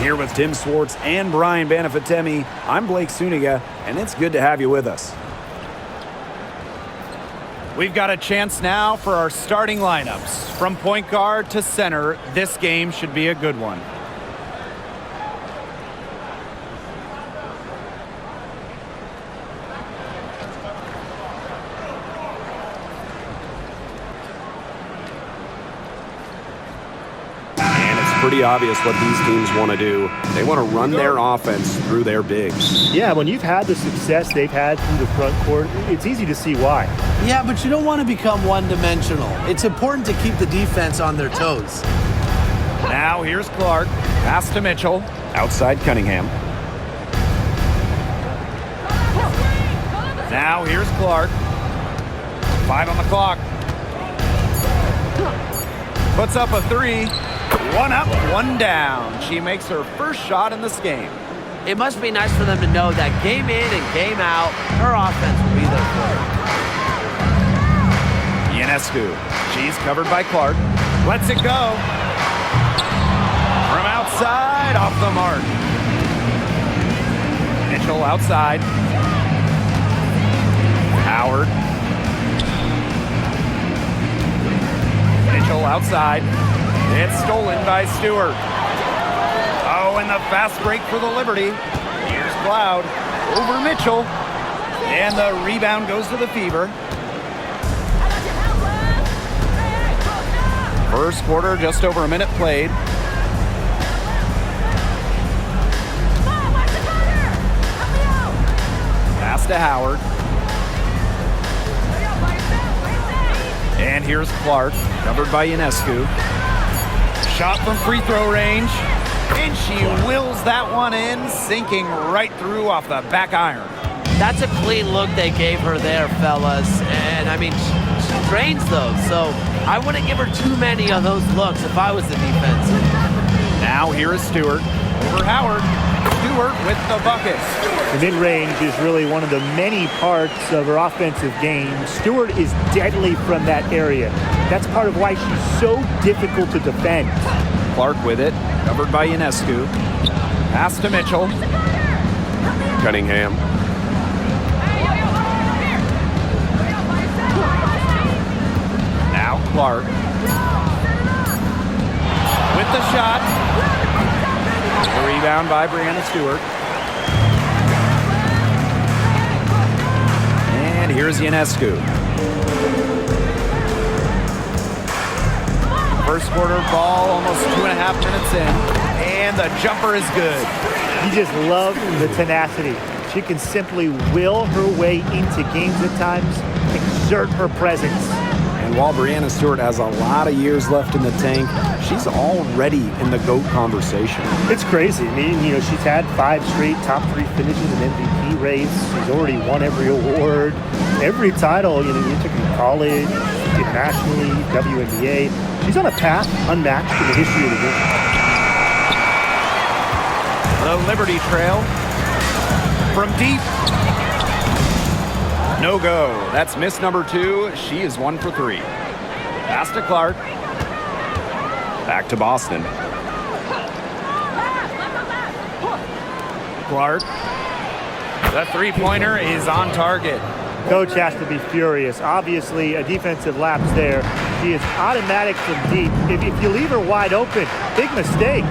Here with Tim Swartz and Brian Banafitemi, I'm Blake Suniga, and it's good to have you with us. We've got a chance now for our starting lineups. From point guard to center, this game should be a good one. Pretty obvious what these teams want to do. They want to run their offense through their bigs. Yeah, when you've had the success they've had through the front court, it's easy to see why. Yeah, but you don't want to become one-dimensional. It's important to keep the defense on their toes. Now here's Clark. Pass to Mitchell. Outside Cunningham. Now here's Clark. 5 on the clock. Puts up a 3. 1 up, 1 down. She makes her first shot in this game. It must be nice for them to know that game in and game out, her offense will be there for her. Ionescu. She's covered by Clark. Lets it go. From outside, off the mark. Mitchell outside. Howard. Mitchell outside. It's stolen by Stewart. Oh, and the fast break for the Liberty. Here's Cloud over Mitchell. And the rebound goes to the Fever. First quarter, just over a minute played. Pass to Howard. And here's Clark, covered by Ionescu. Shot from free throw range, and she wills that one in, sinking right through off the back iron. That's a clean look they gave her there, fellas. And, I mean, she drains those, so I wouldn't give her too many of those looks if I was the defense. Now here is Stewart over Howard. Stewart with the bucket. The mid-range is really one of the many parts of her offensive game. Stewart is deadly from that area. That's part of why she's so difficult to defend. Clark with it, covered by Ionescu. Pass to Mitchell. Cunningham. Now Clark. With the shot. A rebound by Brianna Stewart. And here's Ionescu. First quarter ball, almost 2.5 minutes in. And the jumper is good. You just love the tenacity. She can simply will her way into games at times, exert her presence. And while Brianna Stewart has a lot of years left in the tank, she's already in the GOAT conversation. It's crazy. I mean, she's had 5 straight top 3 finishes in MVP race. She's already won every award, every title. You took in college, internationally, WNBA. She's on a path unmatched in the history of the game. The Liberty Trail from deep. No go. That's miss number 2. She is 1 for 3. Pass to Clark. Back to Boston. Clark. The three-pointer is on target. Coach has to be furious. Obviously, a defensive lapse there. She is automatic from deep. If you leave her wide open, big mistake.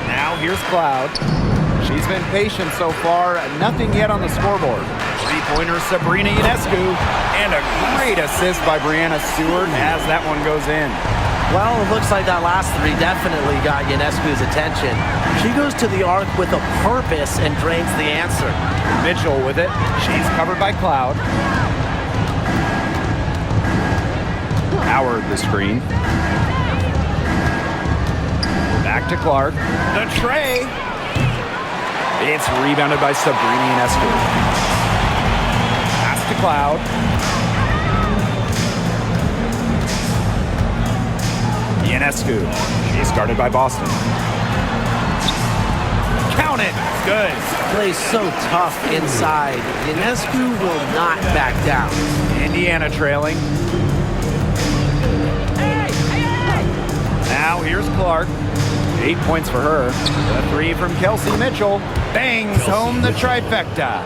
Now here's Cloud. She's been patient so far. Nothing yet on the scoreboard. Three-pointer Sabrina Ionescu. And a great assist by Brianna Stewart as that one goes in. Well, it looks like that last 3 definitely got Ionescu's attention. She goes to the arc with a purpose and drains the answer. Mitchell with it. She's covered by Cloud. Howard the screen. Back to Clark. The tray. It's rebounded by Sabrina Ionescu. Pass to Cloud. Ionescu. She's guarded by Boston. Count it. Good. Plays so tough inside. Ionescu will not back down. Indiana trailing. Now here's Clark. 8 points for her. The three from Kelsey Mitchell. Bangs home the trifecta.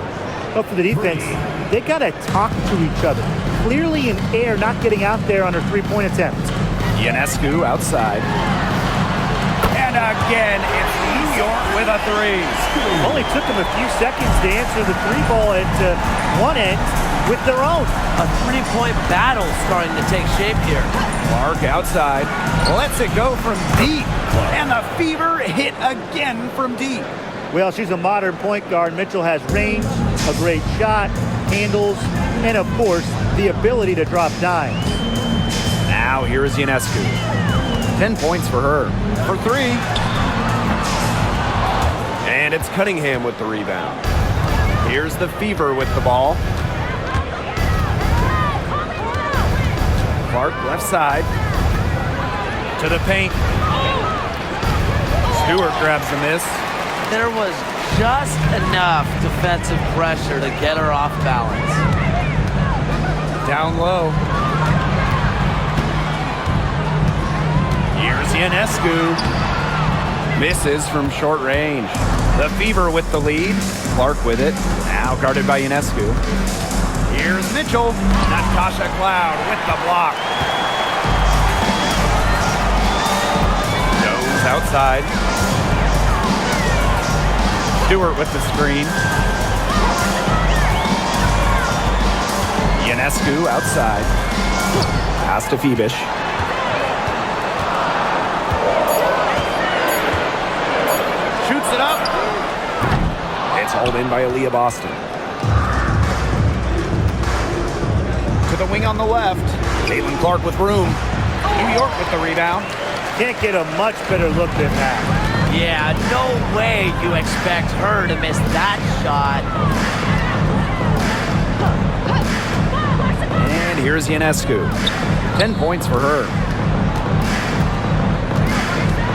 But for the defense, they got to talk to each other. Clearly in air, not getting out there on her three-point attempt. Ionescu outside. And again, it's New York with a three. Only took them a few seconds to answer the three ball at one end with their own. A three-point battle starting to take shape here. Clark outside. Lets it go from deep. And the Fever hit again from deep. Well, she's a modern point guard. Mitchell has range, a great shot, handles, and of course, the ability to drop dimes. Now here is Ionescu. 10 points for her. For three. And it's Cunningham with the rebound. Here's the Fever with the ball. Clark left side. To the paint. Stewart grabs the miss. There was just enough defensive pressure to get her off balance. Down low. Here's Ionescu. Misses from short range. The Fever with the lead. Clark with it. Now guarded by Ionescu. Here's Mitchell. Natasha Cloud with the block. Goes outside. Stewart with the screen. Ionescu outside. Pass to Phoebish. Shoots it up. It's hauled in by Aaliyah Boston. To the wing on the left. Caitlin Clark with room. New York with the rebound. Can't get a much better look than that. Yeah, no way you expect her to miss that shot. And here's Ionescu. 10 points for her.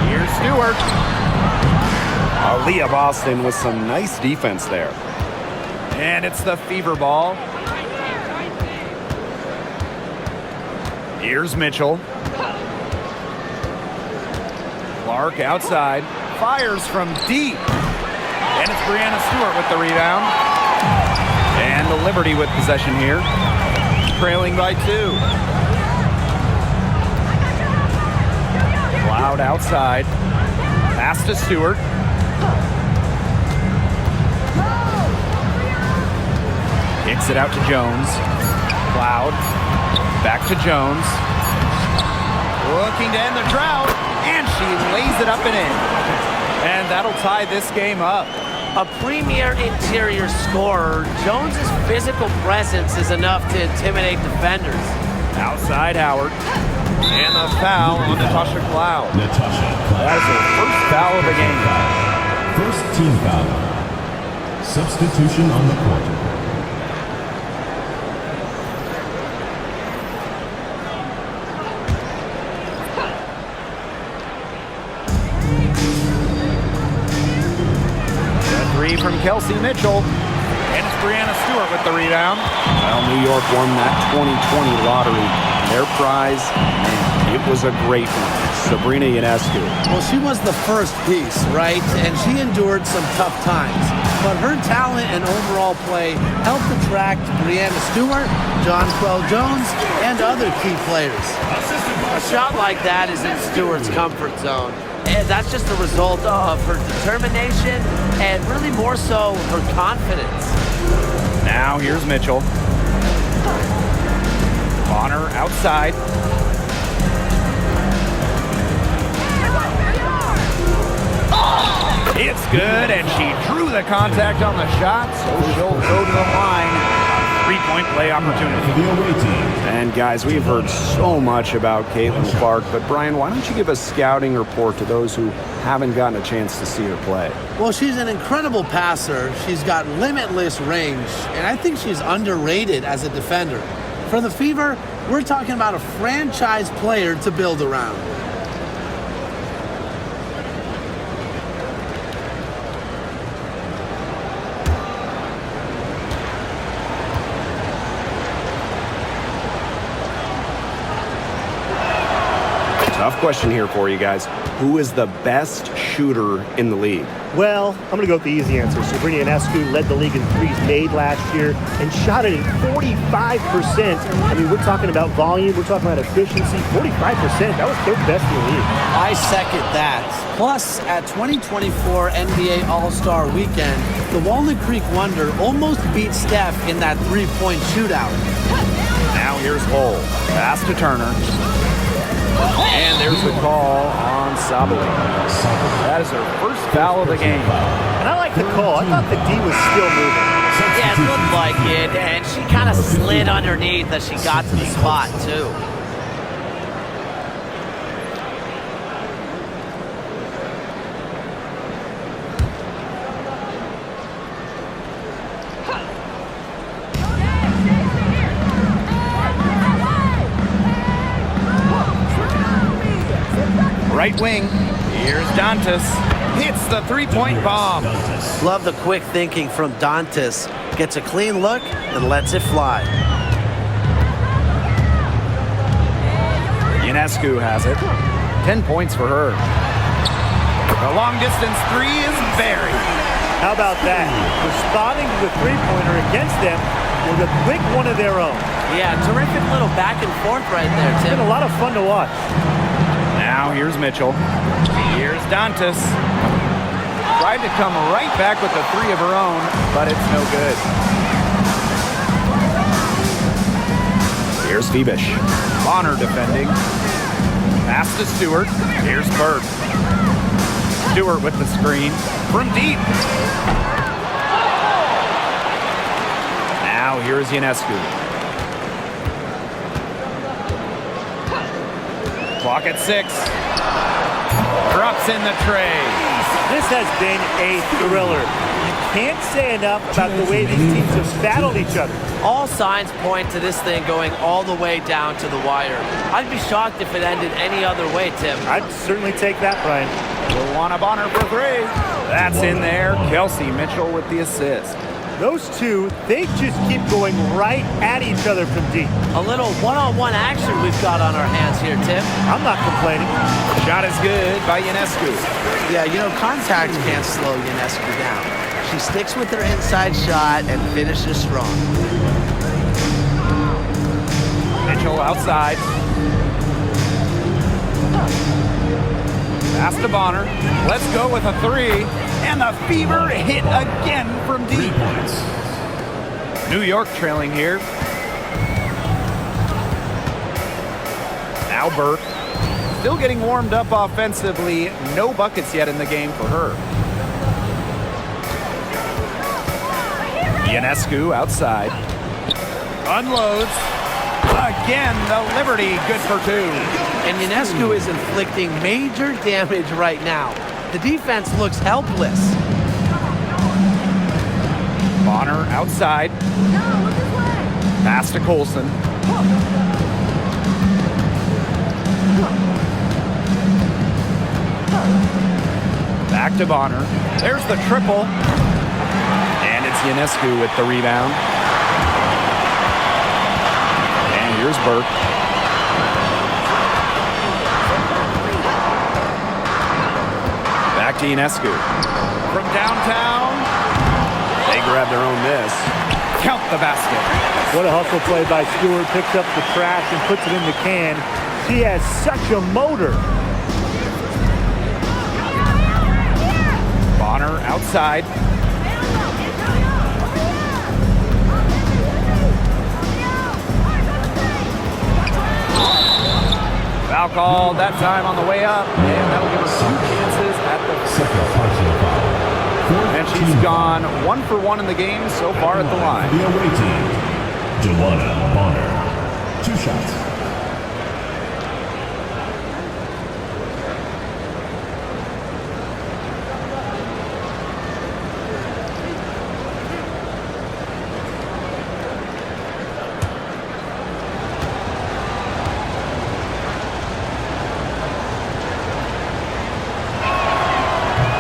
Here's Stewart. Aaliyah Boston with some nice defense there. And it's the Fever ball. Here's Mitchell. Clark outside. Fires from deep. And it's Brianna Stewart with the rebound. And the Liberty with possession here. Trailing by 2. Cloud outside. Pass to Stewart. Kicks it out to Jones. Cloud. Back to Jones. Looking to end the drought. And she lays it up and in. And that'll tie this game up. A premier interior scorer, Jones's physical presence is enough to intimidate defenders. Outside Howard. And a foul on Natasha Cloud. That is her first foul of the game. First team foul. Substitution on the court. From Kelsey Mitchell. And it's Brianna Stewart with the rebound. Well, New York won that 2020 lottery. Their prize, man, it was a great one. Sabrina Ionescu. Well, she was the first piece, right? And she endured some tough times. But her talent and overall play helped attract Brianna Stewart, Jonquel Jones, and other key players. A shot like that is in Stewart's comfort zone. And that's just the result of her determination and really more so her confidence. Now here's Mitchell. Bonner outside. It's good, and she drew the contact on the shot, so she'll go to the line. Three-point play opportunity. The away team. And guys, we've heard so much about Caitlin Clark, but Brian, why don't you give a scouting report to those who haven't gotten a chance to see her play? Well, she's an incredible passer. She's got limitless range, and I think she's underrated as a defender. For the Fever, we're talking about a franchise player to build around. Tough question here for you guys. Who is the best shooter in the league? Well, I'm going to go with the easy answer. Sabrina Ionescu led the league in threes made last year and shot it at 45%. I mean, we're talking about volume. We're talking about efficiency. 45%. That was their best in the league. I second that. Plus, at 2024 NBA All-Star Weekend, the Walnut Creek Wonder almost beat Steph in that three-point shootout. Now here's Hull. Pass to Turner. And there's the call on Sabali. That is her first foul of the game. And I like the call. I thought the D was still moving. Yeah, it looked like it, and she kind of slid underneath as she got to the spot, too. Right wing. Here's Dantas. Hits the three-point bomb. Love the quick thinking from Dantas. Gets a clean look and lets it fly. Ionescu has it. 10 points for her. The long-distance three is buried. How about that? Responding to the three-pointer against them with a quick one of their own. Yeah, terrific little back and forth right there, It's Tim. been a lot of fun to watch. Now here's Mitchell. Here's Dantas. Tried to come right back with the three of her own, but it's no good. Here's Phoebish. Bonner defending. Pass to Stewart. Here's Burke. Stewart with the screen from deep. Now here's Ionescu. Clock at 6. Drops in the tray. This has been a thriller. You can't say enough about the way these teams have battled each other. All signs point to this thing going all the way down to the wire. I'd be shocked if it ended any other way, Tim. I'd certainly take that, Brian. Luana Bonner for 3. That's in there. Kelsey Mitchell with the assist. Those two, they just keep going right at each other from deep. A little one-on-one action we've got on our hands here, Tim. I'm not complaining. Shot is good by Ionescu. Yeah, you know, contact can't slow Ionescu down. She sticks with her inside shot and finishes strong. Mitchell outside. Pass to Bonner. Let's go with a 3. And the fever hit again from deep. New York trailing here. Now Burke. Still getting warmed up offensively. No buckets yet in the game for her. Ionescu outside. Unloads. Again, the Liberty good for 2. And Ionescu is inflicting major damage right now. The defense looks helpless. Bonner outside. Pass to Colson. Back to Bonner. There's the triple. And it's Ionescu with the rebound. And here's Burke. Back to Ionescu. From downtown. They grab their own miss. Count the basket. What a hustle play by Stewart. Picks up the trash and puts it in the can. She has such a motor. Bonner outside. Foul called that time on the way up, and that'll give her 2 chances at the Second personal foul. And she's gone 1 for 1 in the game so far at the line. The away team, Luana Bonner. 2 shots.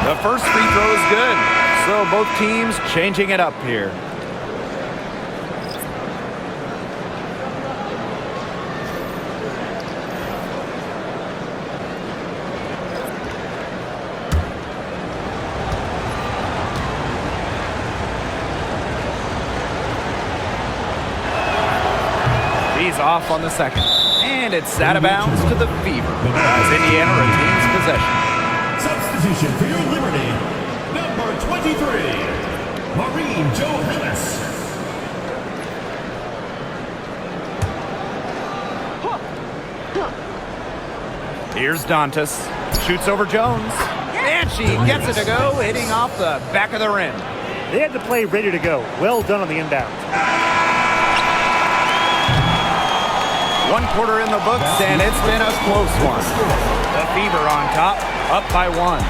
The first free throw is good, so both teams changing it up here. off on the second. And it's out of bounds to the Fever as Indiana retains possession. Substitution for your Liberty, number 23, Maureen Johannes. Here's Dantas. Shoots over Jones. And she gets it to go, hitting off the back of the rim. They had the play ready to go. Well done on the inbound. 1 quarter in the books, and it's been a close one. The Fever on top, up by 1.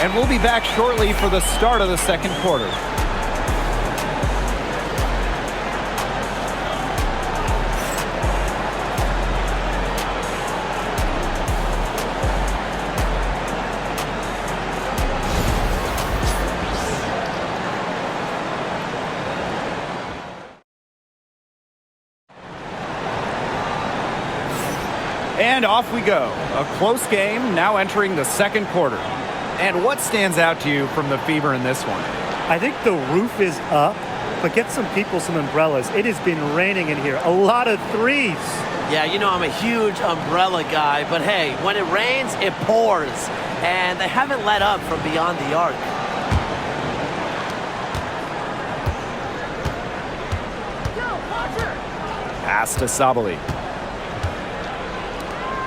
And we'll be back shortly for the start of the second quarter. And off we go. A close game now entering the second quarter. And what stands out to you from the Fever in this one? I think the roof is up, but get some people some umbrellas. It has been raining in here. A lot of threes. Yeah, you know I'm a huge umbrella guy, but hey, when it rains, it pours. And they haven't let up from beyond the arc. Pass to Sabali.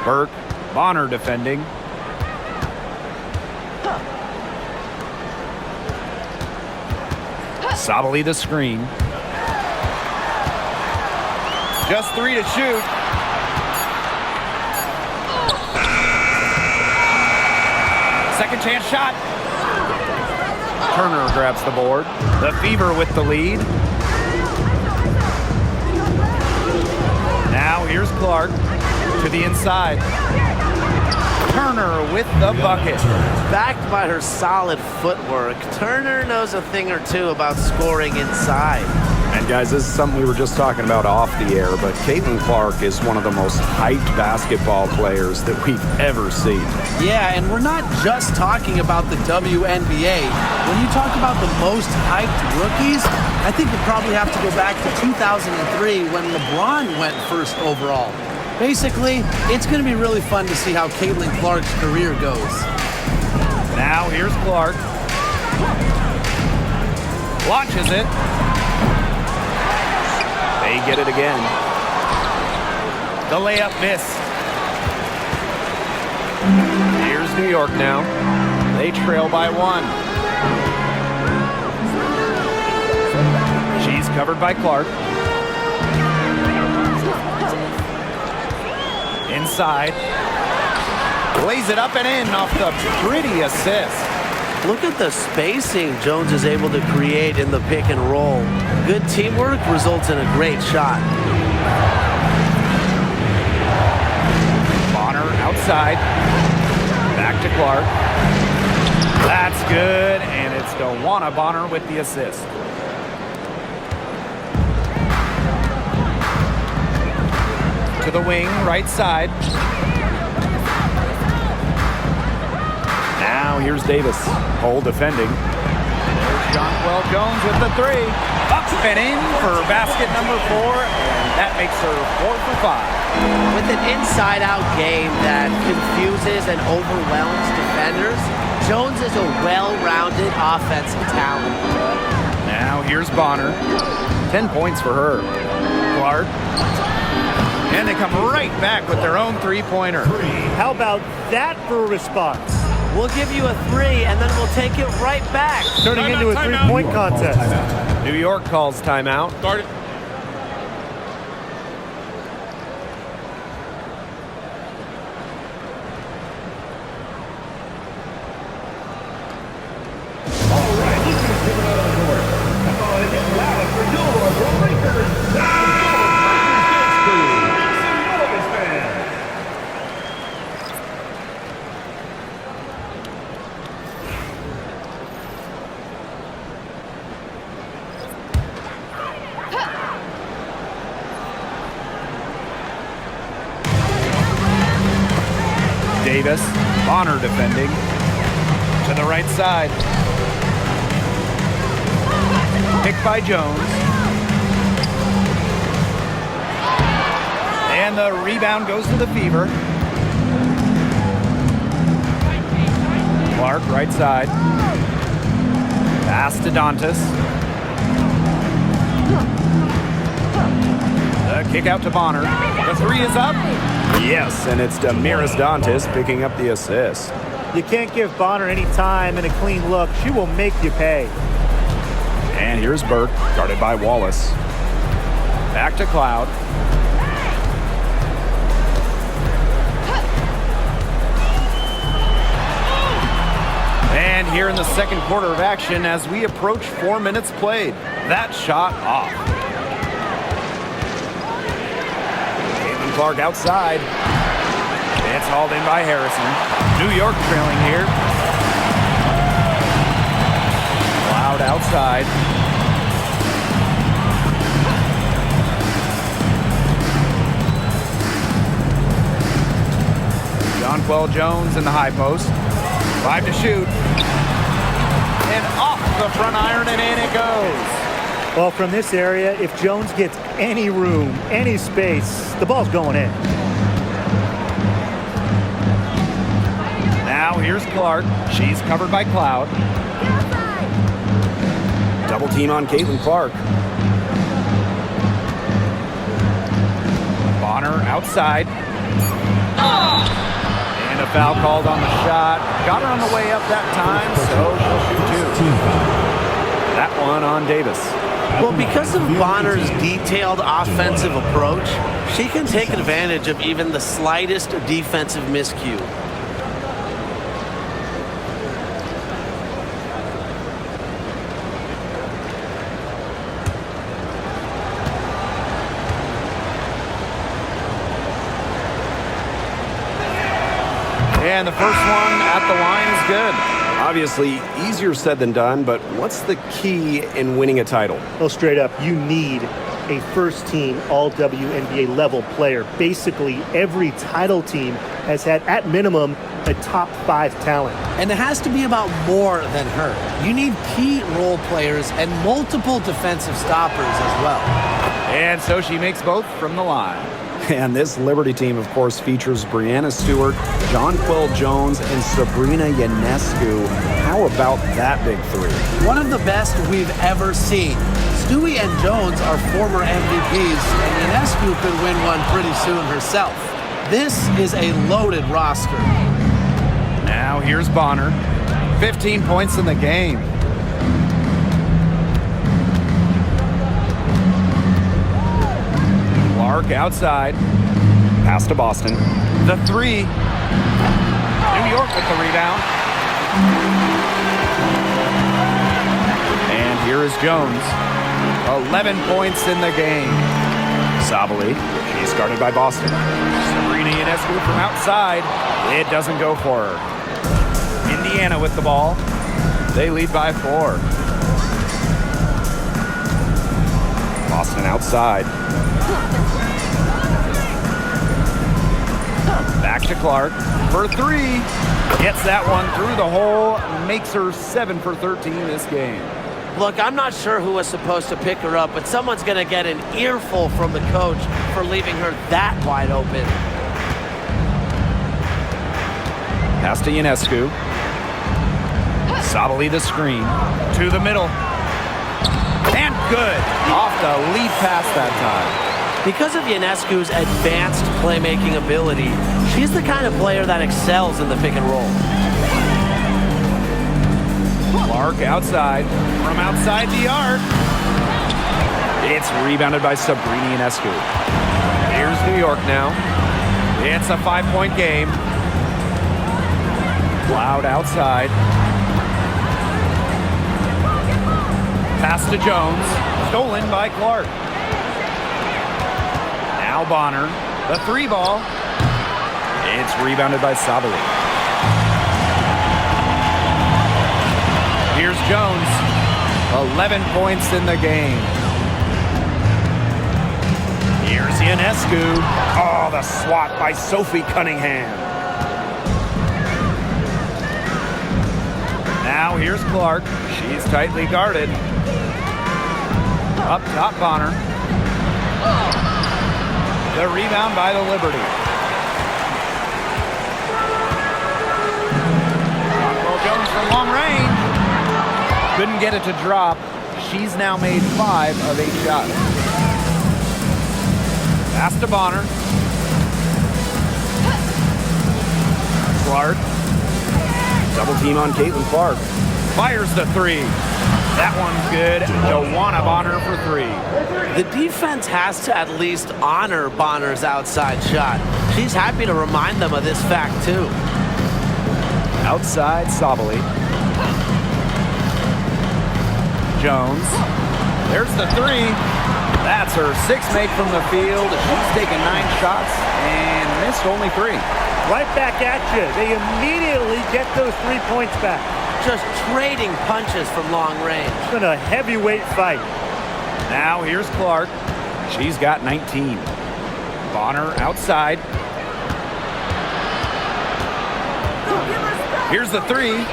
Burke, Bonner defending. Sabali the screen. Just 3 to shoot. Second chance shot. Turner grabs the board. The Fever with the lead. Now here's Clark to the inside. Turner with the bucket. Backed by her solid footwork, Turner knows a thing or two about scoring inside. And guys, this is something we were just talking about off the air, but Caitlin Clark is one of the most hyped basketball players that we've ever seen. Yeah, and we're not just talking about the WNBA. When you talk about the most hyped rookies, I think you probably have to go back to 2003 when LeBron went first overall. Basically, it's going to be really fun to see how Caitlin Clark's career goes. Now here's Clark. Launches it. They get it again. The layup missed. Here's New York now. They trail by 1. She's covered by Clark. Inside. Lays it up and in off the pretty assist. Look at the spacing Jones is able to create in the pick and roll. Good teamwork results in a great shot. Bonner outside. Back to Clark. That's good, and it's DeWanna Bonner with the assist. To the wing, right side. Now here's Davis. Hole defending. There's Jonquel Jones with the 3. Up and in for basket number 4, and that makes her 4 for 5. With an inside-out game that confuses and overwhelms defenders, Jones is a well-rounded offensive talent. Now here's Bonner. 10 points for her. Clark. And they come right back with their own three-pointer. How about that for a response? We'll give you a 3, and then we'll take it right back. Turning into a three-point contest. New York calls timeout. Start it. Davis, Bonner defending. To the right side. Picked by Jones. And the rebound goes to the Fever. Clark, right side. Pass to Dantas. The kick out to Bonner. The three is up. Yes, and it's Damiris Dantas picking up the assist. You can't give Bonner any time and a clean look. She will make you pay. And here's Burke, guarded by Wallace. Back to Cloud. And here in the second quarter of action as we approach 4 minutes played. That shot off. Clark outside. It's hauled in by Harrison. New York trailing here. Cloud outside. Jonquel Jones in the high post. 5 to shoot. And off the front iron and in it goes. Well, from this area, if Jones gets any room, any space, the ball's going in. Now here's Clark. She's covered by Cloud. Double team on Caitlin Clark. Bonner outside. And a foul called on the shot. Got her on the way up that time, so she'll shoot 2. That one on Davis. Well, because of Bonner's detailed offensive approach, she can take advantage of even the slightest defensive miscue. And the first one at the line is good. Obviously, easier said than done, but what's the key in winning a title? Well, straight up, you need a first-team all-WNBA level player. Basically, every title team has had, at minimum, a top 5 talent. And it has to be about more than her. You need key role players and multiple defensive stoppers as well. And so she makes both from the line. And this Liberty team, of course, features Brianna Stewart, Jonquel Jones, and Sabrina Ionescu. How about that big three? One of the best we've ever seen. Stewie and Jones are former MVPs, and Ionescu could win one pretty soon herself. This is a loaded roster. Now here's Bonner. 15 points in the game. Clark outside. Pass to Boston. The three. New York with the rebound. And here is Jones. 11 points in the game. Sabali, she's guarded by Boston. Sabrina Ionescu from outside. It doesn't go for her. Indiana with the ball. They lead by 4. Boston outside. Back to Clark for 3. Gets that one through the hole. Makes her 7 for 13 this game. Look, I'm not sure who was supposed to pick her up, but someone's going to get an earful from the coach for leaving her that wide open. Pass to Ionescu. Sabali the screen. To the middle. And good. Off the lead pass that time. Because of Ionescu's advanced playmaking ability, she's the kind of player that excels in the pick and roll. Clark outside. From outside the arc. It's rebounded by Sabrina Ionescu. Here's New York now. It's a 5-point game. Cloud outside. Pass to Jones. Stolen by Clark. Now Bonner. The 3 ball. It's rebounded by Sabali. Here's Jones. 11 points in the game. Here's Ionescu. Oh, the swat by Sophie Cunningham. Now here's Clark. She's tightly guarded. Up top, Bonner. The rebound by the Liberty. Jonquel Jones from long range. Couldn't get it to drop. She's now made 5 of 8 shots. Pass to Bonner. Clark. Double team on Clark. Fires the 3. That one's good. Joanna Bonner for 3. The defense has to at least honor Bonner's outside shot. She's happy to remind them of this fact, too. Outside Sabali. Jones. There's the 3. That's her 6th make from the field. She's taken 9 shots and missed only 3. Right back at you. They immediately get those 3 points back. Just trading punches from long range. It's been a heavyweight fight. Now here's Clark. She's got 19. Bonner outside. Here's the 3.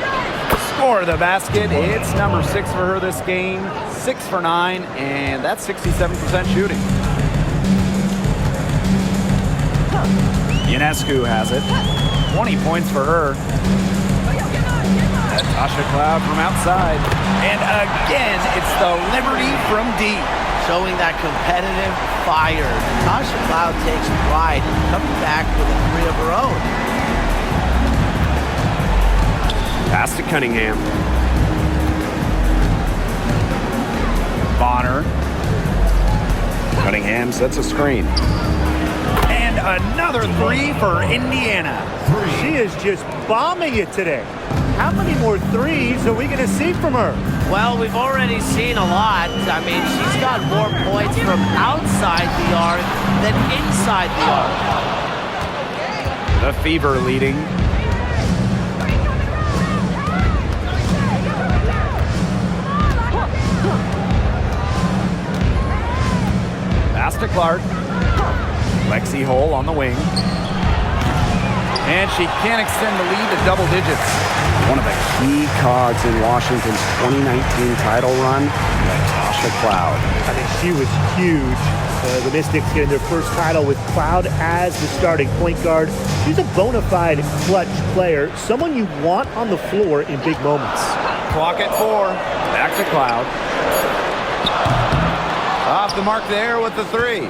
Score the basket. It's number 6 for her this game. 6 for 9, and that's 67% shooting. Ionescu has it. 20 points for her. Tasha Cloud from outside. And again, it's the Liberty from deep. Showing that competitive fire. Tasha Cloud takes pride in coming back with a 3 of her own. Pass to Cunningham. Bonner. Cunningham sets a screen. And another 3 for Indiana. She is just bombing it today. How many more 3s are we going to see from her? Well, we've already seen a lot. I mean, she's got more points from outside the arc than inside the arc. The Fever leading. Pass to Clark. Lexi Hole on the wing. And she can't extend the lead to double digits. One of the key cogs in Washington's 2019 title run, Tasha Cloud. I mean, she was huge. The Mystics getting their first title with Cloud as the starting point guard. She's a bona fide clutch player, someone you want on the floor in big moments. Clock at 4. Back to Cloud. Off the mark there with the 3.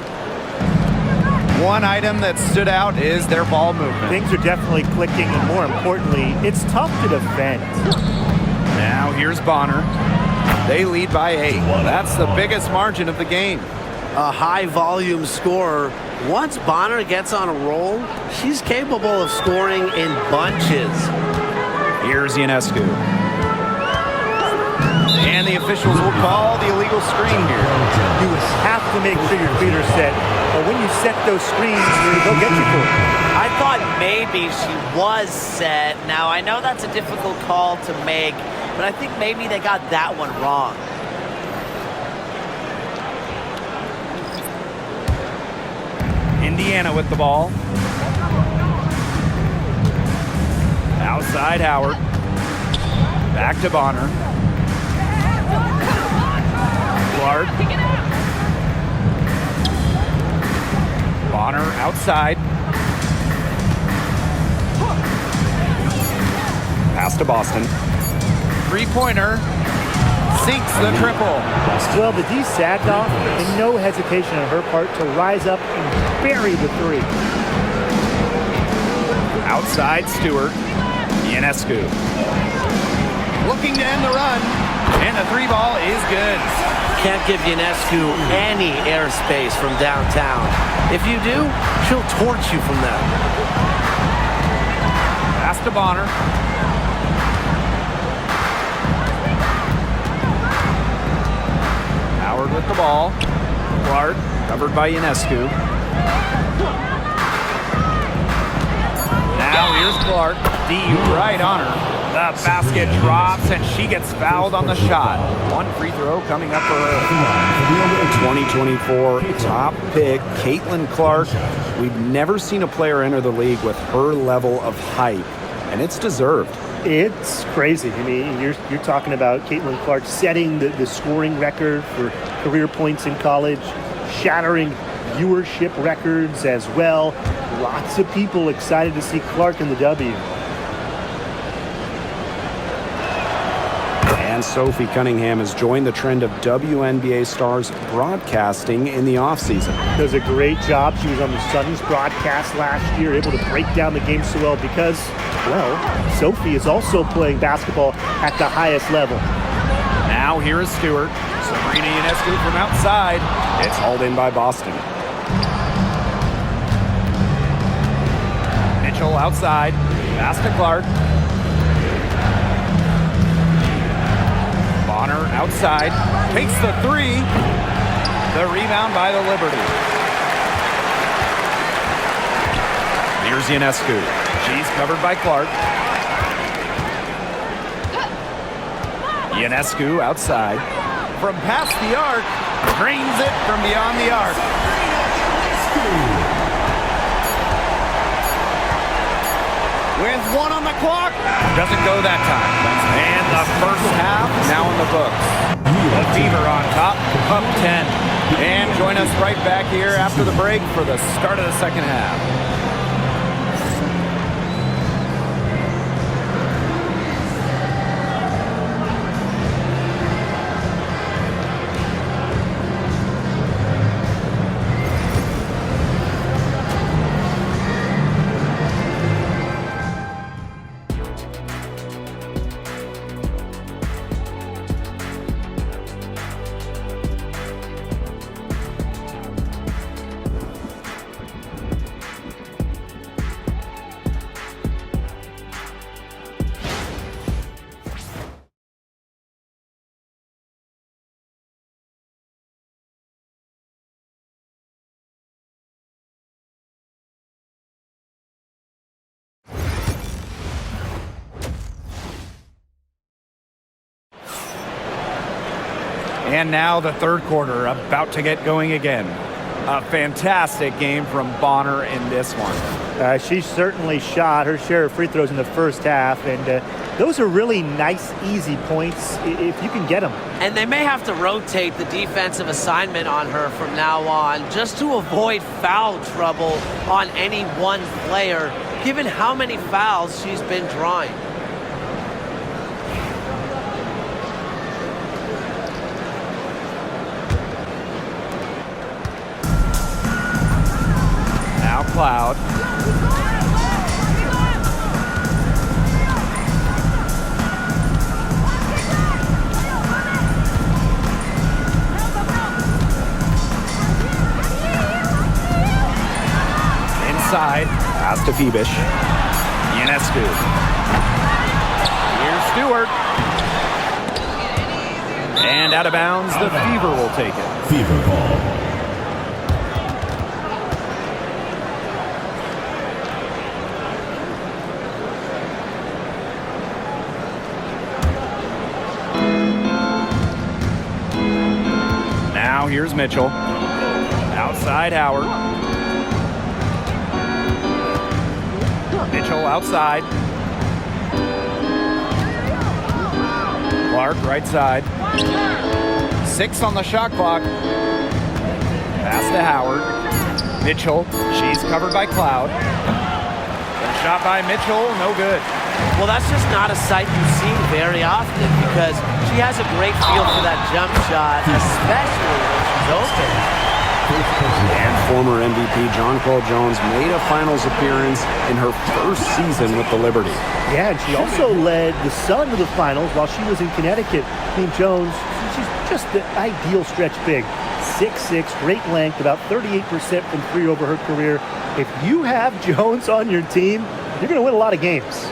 One item that stood out is their ball movement. Things are definitely clicking, and more importantly, it's tough to defend. Now here's Bonner. They lead by 8. That's the biggest margin of the game. A high-volume scorer. Once Bonner gets on a roll, she's capable of scoring in bunches. Here's Ionescu. And the officials will call the illegal screen here. You have to make sure your feet are set. But when you set those screens, they'll get you for it. I thought maybe she was set. Now, I know that's a difficult call to make, but I think maybe they got that one wrong. Indiana with the ball. Outside Howard. Back to Bonner. Clark. Bonner outside. Pass to Boston. 3-pointer. Sinks the triple. Well, the D sagged off, and no hesitation on her part to rise up and bury the 3. Outside Stewart. Ionescu. Looking to end the run. And the 3 ball is good. Can't give Ionescu any airspace from downtown. If you do, she'll torch you from there. Pass to Bonner. Howard with the ball. Clark covered by Ionescu. Now here's Clark. D right on her. The basket drops and she gets fouled on the shot. 1 free throw coming up for her. 2024 top pick, Clark. We've never seen a player enter the league with her level of hype, and it's deserved. It's crazy. I mean, you're talking about Clark setting the scoring record for career points in college, shattering viewership records as well. Lots of people excited to see Clark in the W. And Sophie Cunningham has joined the trend of WNBA stars broadcasting in the offseason. Does a great job. She was on the Suns broadcast last year, able to break down the game so well because, well, Sophie is also playing basketball at the highest level. Now here is Stewart. Sabrina Ionescu from outside. It's hauled in by Boston. Mitchell outside. Pass to Clark. Bonner outside. Takes the three. The rebound by the Liberty. Here's Ionescu. She's covered by Clark. Ionescu outside. From past the arc. Drains it from beyond the arc. With one on the clock. Doesn't go that time. And the first half now in the books. The Fever on top, up 10. And join us right back here after the break for the start of the second half. And now the third quarter about to get going again. A fantastic game from Bonner in this one. She certainly shot her share of free throws in the first half, and those are really nice, easy points if you can get them. And they may have to rotate the defensive assignment on her from now on just to avoid foul trouble on any one player, given how many fouls she's been drawing. Cloud. Inside. Pass to Phoebish. Ionescu. Here's Stewart. And out of bounds, the Fever will take it. Fever ball. Now here's Mitchell. Outside Howard. Mitchell outside. Clark right side. 6 on the shot clock. Pass to Howard. Mitchell. She's covered by Cloud. And shot by Mitchell. No good. Well, that's just not a sight you see very often because she has a great feel for that jump shot, especially when she's open. And former MVP John Quill Jones made a finals appearance in her first season with the Liberty. Yeah, and she also led the Sun to the finals while she was in Connecticut. Jones, she's just the ideal stretch big. 6'6", great length, about 38% from three over her career. If you have Jones on your team, you're going to win a lot of games.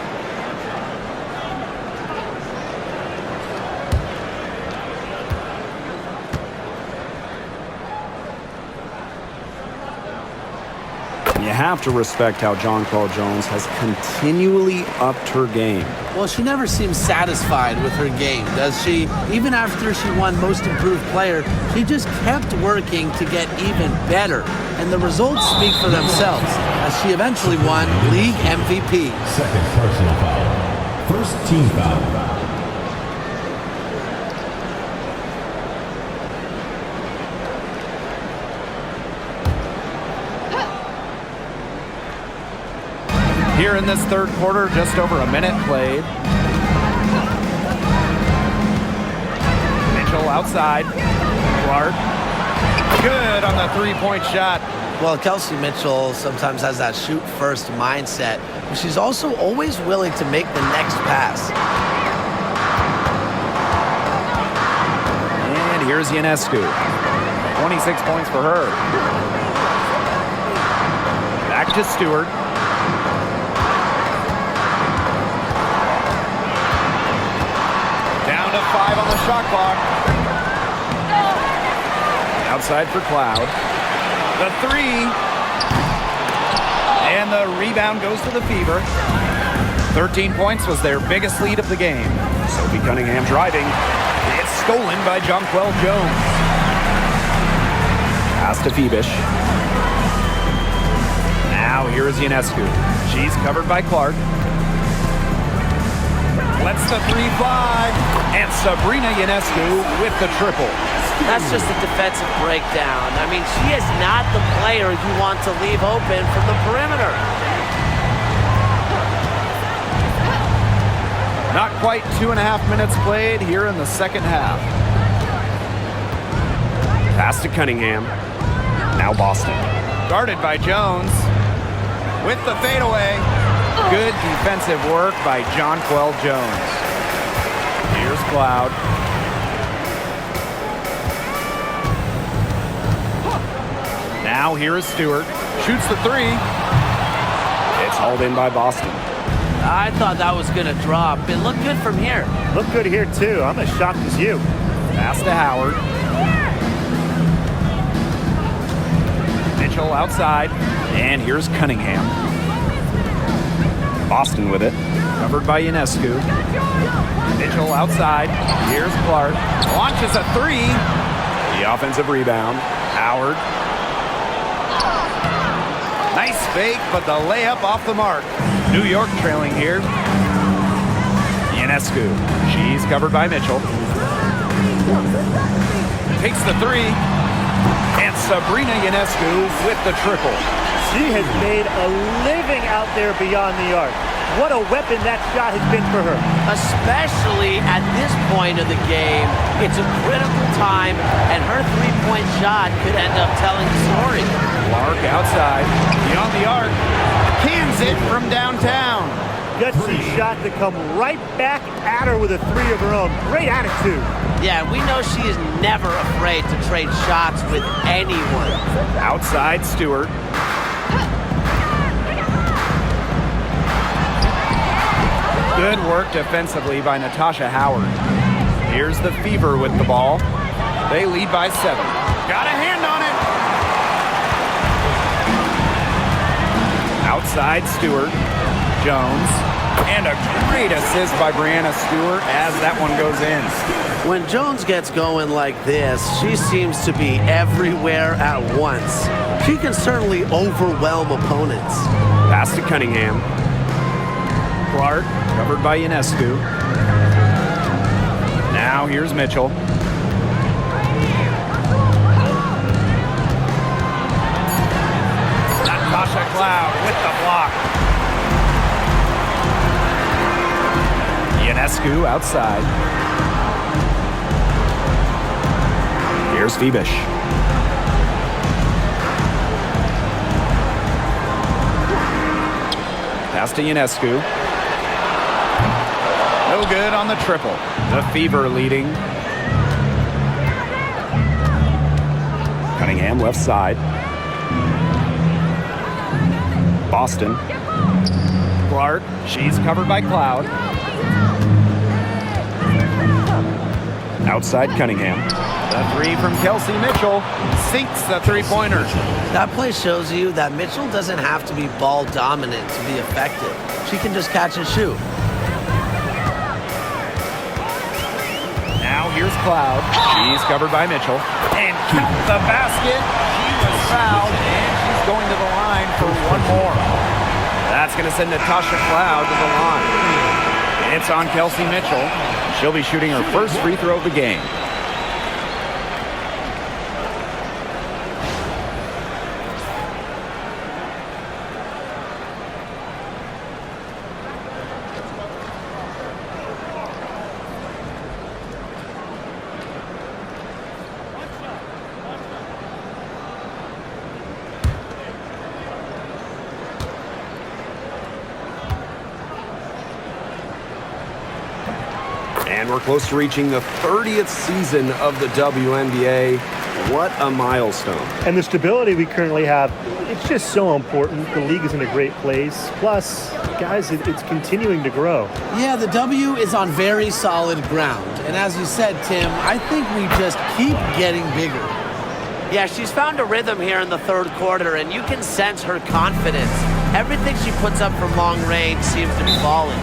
You have to respect how John Quill Jones has continually upped her game. Well, she never seems satisfied with her game, does she? Even after she won Most Improved Player, she just kept working to get even better. And the results speak for themselves, as she eventually won League MVP. Second personal foul. First team foul. Here in this third quarter, just over a minute played. Mitchell outside. Clark. Good on the three-point shot. Well, Kelsey Mitchell sometimes has that shoot-first mindset, but she's also always willing to make the next pass. And here's Ionescu. 26 points for her. Back to Stewart. Down to 5 on the shot clock. Outside for Cloud. The three. And the rebound goes to the Fever. 13 points was their biggest lead of the game. Sophie Cunningham driving. It's stolen by Jonquel Jones. Pass to Phoebish. Now here is Ionescu. She's covered by Clark. Lets the three fly. And Sabrina Ionescu with the triple. That's just a defensive breakdown. I mean, she is not the player you want to leave open from the perimeter. Not quite 2.5 minutes played here in the second half. Pass to Cunningham. Now Boston. Guarded by Jones. With the fadeaway. Good defensive work by Jonquel Jones. Here's Cloud. Now here is Stewart. Shoots the three. It's hauled in by Boston. I thought that was going to drop. It looked good from here. Look good here, too. I'm as shocked as you. Pass to Howard. Mitchell outside. And here's Cunningham. Boston with it. Covered by Ionescu. Mitchell outside. Here's Clark. Launches a three. The offensive rebound. Howard. Nice fake, but the layup off the mark. New York trailing here. Ionescu. She's covered by Mitchell. Takes the three. And Sabrina Ionescu with the triple. She has made a living out there beyond the arc. What a weapon that shot has been for her. Especially at this point of the game. It's a critical time, and her three-point shot could end up telling the story. Clark outside. Beyond the arc. Cans it from downtown. Gutsy shot to come right back at her with a three of her own. Great attitude. Yeah, we know she is never afraid to trade shots with anyone. Outside Stewart. Good work defensively by Natasha Howard. Here's the Fever with the ball. They lead by 7. Got a hand on it. Outside Stewart. Jones. And a great assist by Brianna Stewart as that one goes in. When Jones gets going like this, she seems to be everywhere at once. She can certainly overwhelm opponents. Pass to Cunningham. Clark, covered by Ionescu. Now here's Mitchell. Natasha Cloud with the block. Ionescu outside. Here's Phoebish. Pass to Ionescu. No good on the triple. The Fever leading. Cunningham left side. Boston. Clark, she's covered by Cloud. Outside Cunningham. The three from Kelsey Mitchell sinks the three-pointer. That play shows you that Mitchell doesn't have to be ball dominant to be effective. She can just catch and shoot. Now here's Cloud. She's covered by Mitchell. And count the basket. She was fouled, and she's going to the line for one more. That's going to send Natasha Cloud to the line. It's on Kelsey Mitchell. She'll be shooting her first free throw of the game. And we're close to reaching the 30th season of the WNBA. What a milestone. And the stability we currently have, it's just so important. The league is in a great place. Plus, guys, it's continuing to grow. Yeah, the W is on very solid ground. And as you said, Tim, I think we just keep getting bigger. Yeah, she's found a rhythm here in the third quarter, and you can sense her confidence. Everything she puts up from long range seems to be falling.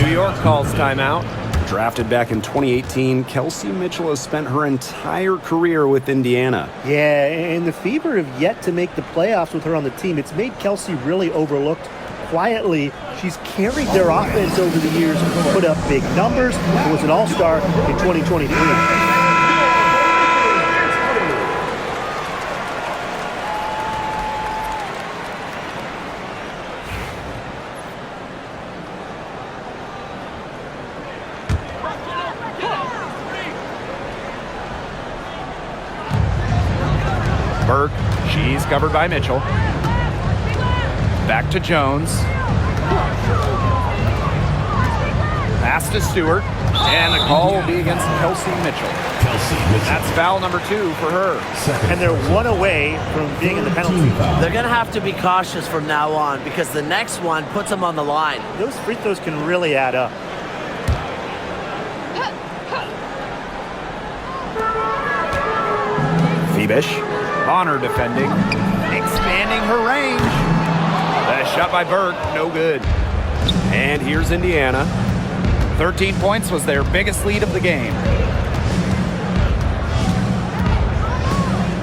New York calls timeout. Drafted back in 2018, Kelsey Mitchell has spent her entire career with Indiana. Yeah, and the Fever have yet to make the playoffs with her on the team. It's made Kelsey really overlooked. Quietly, she's carried their offense over the years, put up big numbers, and was an all-star in 2023. Burke, she's covered by Mitchell. Back to Jones. Pass to Stewart. And the call will be against Kelsey Mitchell. That's foul number 2 for her. And they're one away from being in the penalty. They're going to have to be cautious from now on because the next one puts them on the line. Those free throws can really add up. Febish. Bonner defending, expanding her range. That shot by Burke, no good. And here's Indiana. 13 points was their biggest lead of the game.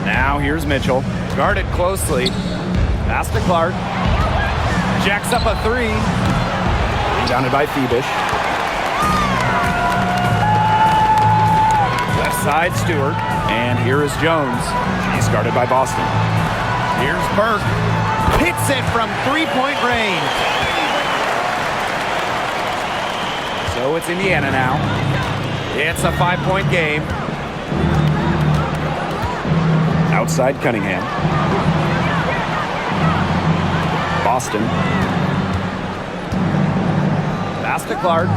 Now here's Mitchell, guarded closely. Pass to Clark. Jacks up a 3. Rebounded by Febish. Left side, Stewart. And here is Jones. She's guarded by Boston. Here's Burke. Hits it from three-point range. So it's Indiana now. It's a 5-point game. Outside Cunningham. Boston. Pass to Clark.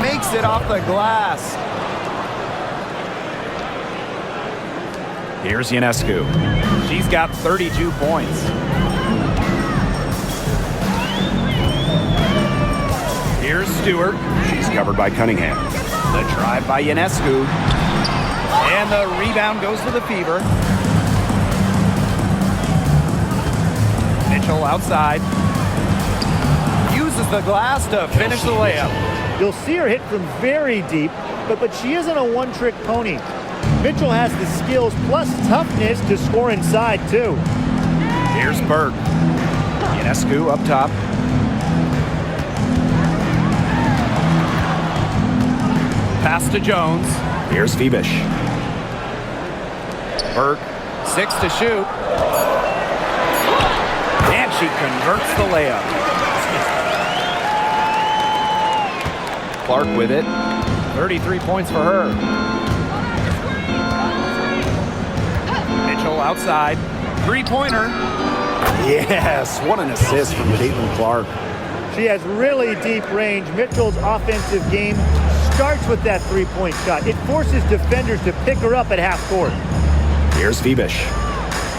Makes it off the glass. Here's Ionescu. She's got 32 points. Here's Stewart. She's covered by Cunningham. The drive by Ionescu. And the rebound goes to the Fever. Mitchell outside. Uses the glass to finish the layup. You'll see her hit from very deep, but she isn't a one-trick pony. Mitchell has the skills plus toughness to score inside, too. Here's Burke. Ionescu up top. Pass to Jones. Here's Febish. Burke, 6 to shoot. And she converts the layup. Clark with it. 33 points for her. Mitchell outside. Three-pointer. Yes, what an assist from CaitlinClark. She has really deep range. Mitchell's offensive game starts with that three-point shot. It forces defenders to pick her up at half court. Here's Febish.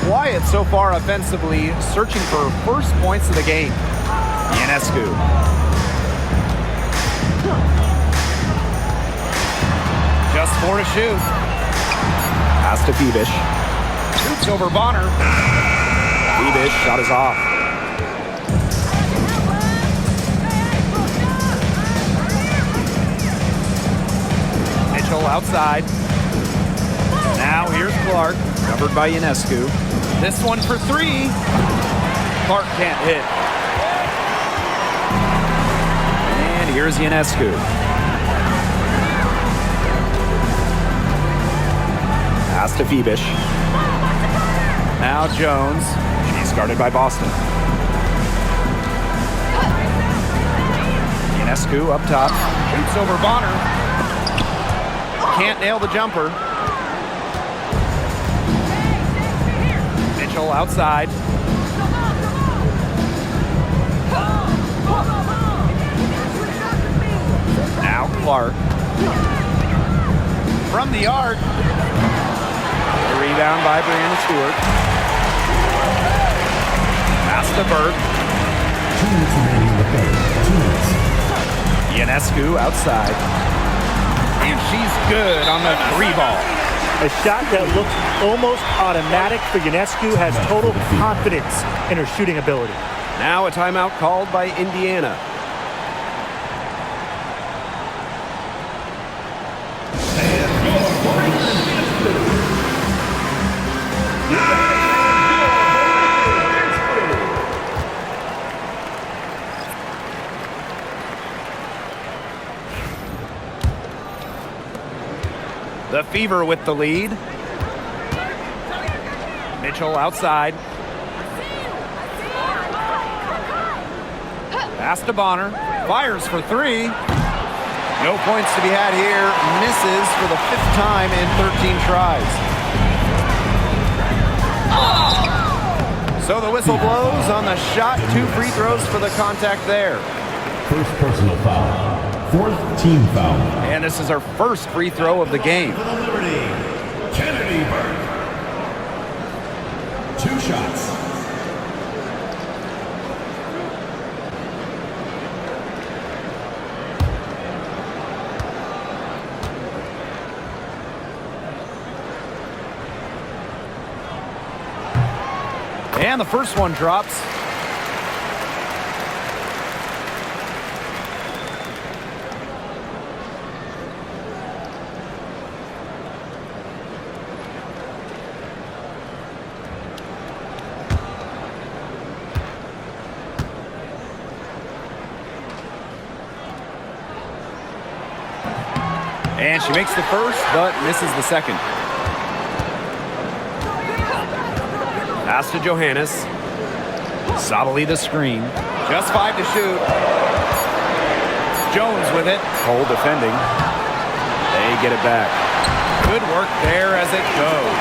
Wyatt so far offensively searching for first points of the game. Ionescu. Just 4 to shoot. Pass to Febish. Shoots over Bonner. Febish shot is off. Mitchell outside. Now here's Clark, covered by Ionescu. This one for 3. Clark can't hit. And here's Ionescu. Pass to Febish. Now Jones. She's guarded by Boston. Ionescu up top. Shoots over Bonner. Can't nail the jumper. Mitchell outside. Clark. From the arc. A rebound by Brianna Stewart. Pass to Burke. 2 minutes remaining in the third. 2 minutes. Ionescu outside. And she's good on the 3-ball. A shot that looks almost automatic for Ionescu, has total confidence in her shooting ability. Now a timeout called by Indiana. The Fever with the lead. Mitchell outside. Pass to Bonner. Fires for 3. No points to be had here. Misses for the 5th time in 13 tries. So the whistle blows on the shot. 2 free throws for the contact there. First personal foul. 4th team foul. And this is our first free throw of the game. For the Liberty, Kennedy Burke. 2 shots. And the first one drops. And she makes the first, but misses the second. Pass to Johannes. Sabali the screen. Just 5 to shoot. Jones with it. Cole defending. They get it back. Good work there as it goes.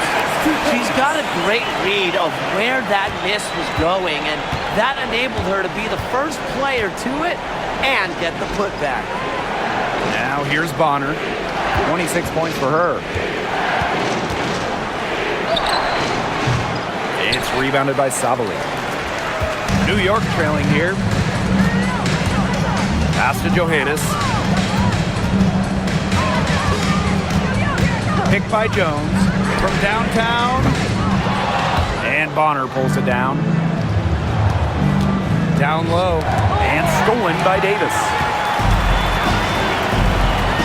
She's got a great read of where that miss was going, and that enabled her to be the first player to it and get the putback. Now here's Bonner. 26 points for her. It's rebounded by Sabali. New York trailing here. Pass to Johannes. Picked by Jones from downtown. And Bonner pulls it down. Down low. And stolen by Davis.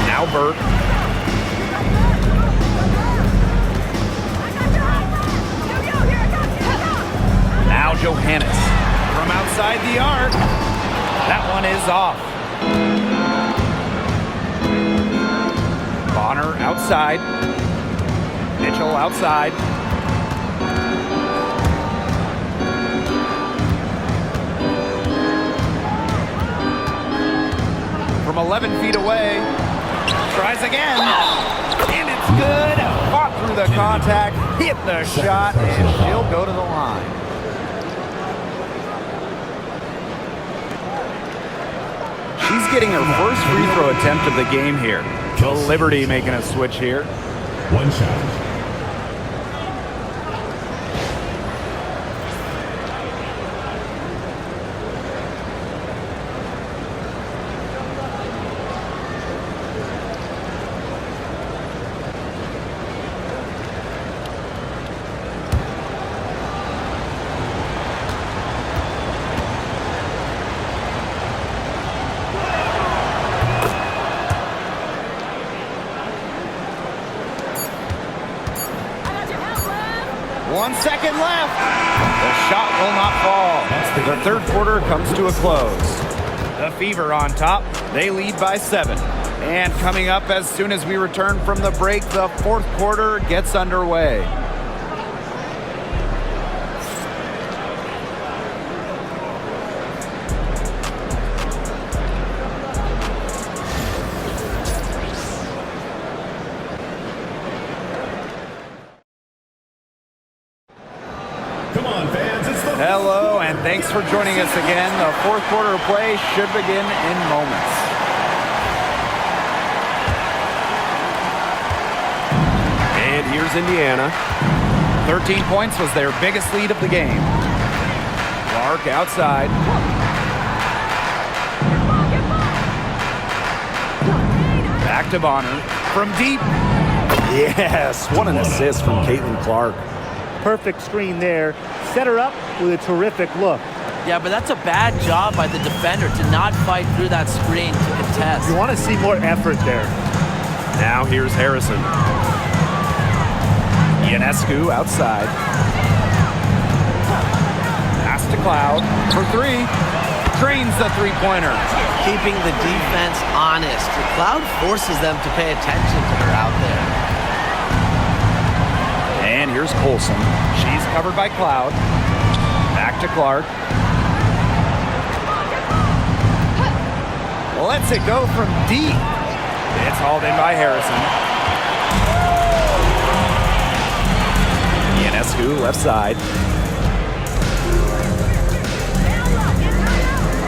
Now Burke. Now Johannes from outside the arc. That one is off. Bonner outside. Mitchell outside. From 11 feet away. Tries again. And it's good. Fought through the contact. Hit the shot. And she'll go to the line. She's getting her first free throw attempt of the game here. The Liberty making a switch here. 1 shot. Second left. The shot will not fall. The third quarter comes to a close. The Fever on top. They lead by 7. And coming up as soon as we return from the break, the fourth quarter gets underway. Hello, and thanks for joining us again. The fourth quarter of play should begin in moments. here's Indiana. 13 points was their biggest lead of the game. Clark outside. Back to Bonner. From deep. Yes, what an assist from Clark. Perfect screen there. Set her up with a terrific look. Yeah, but that's a bad job by the defender to not fight through that screen to contest. You want to see more effort there. Now here's Harrison. Ionescu outside. Pass to Cloud for three. Trains the three-pointer. Keeping the defense honest. The Cloud forces them to pay attention to her out there. And here's Colson. She's covered by Cloud. Back to Clark. Lets it go from deep. It's hauled in by Harrison. Ionescu left side.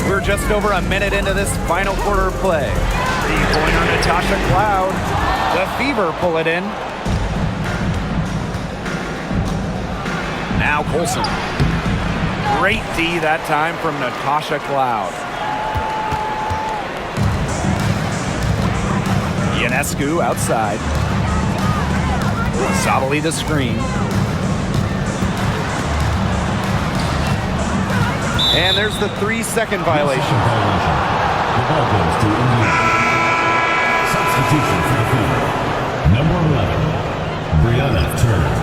We're just over a minute into this final quarter of play. Three-pointer Natasha Cloud. The Fever pull it in. Now Colson. Great D that time from Natasha Cloud. Ionescu outside. Sabali the screen. And there's the 3-second violation. The ball goes to Indiana. Substitution for the Fever. Number 11, Brianna Turner.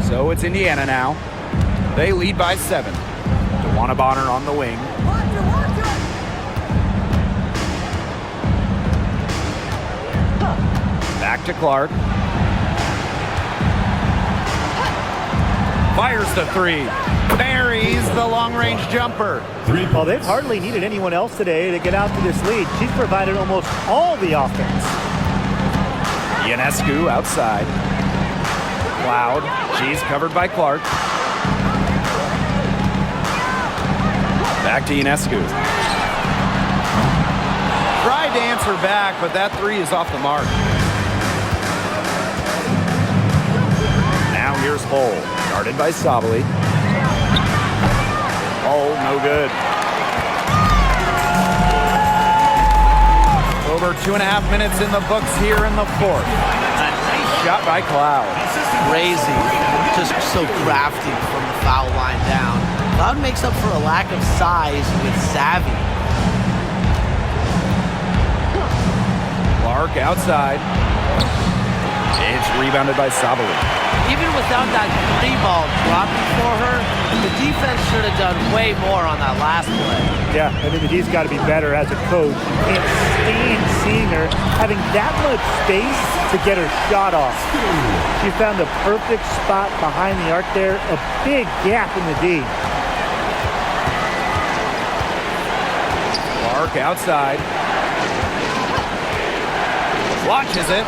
So it's Indiana now. They lead by 7. DeWanna Bonner on the wing. Back to Clark. Fires the three. Buries the long-range jumper. Well, they've hardly needed anyone else today to get out to this lead. She's provided almost all the offense. Ionescu outside. Cloud. She's covered by Clark. Back to Ionescu. Tried to answer back, but that three is off the mark. Now here's Hull. Guarded by Sabali. Oh, no good. Over 2.5 minutes in the books here in the fourth. A nice shot by Cloud. Crazy. Just so crafty from the foul line down. Cloud makes up for a lack of size with savvy. Clark outside. It's rebounded by Sabali. Even without that three ball dropping for her, the defense should have done way more on that last play. Yeah, I mean, he's got to be better as a coach. You can't stand seeing her having that much space to get her shot off. She found the perfect spot behind the arc there, a big gap in the D. Clark outside. Launches it.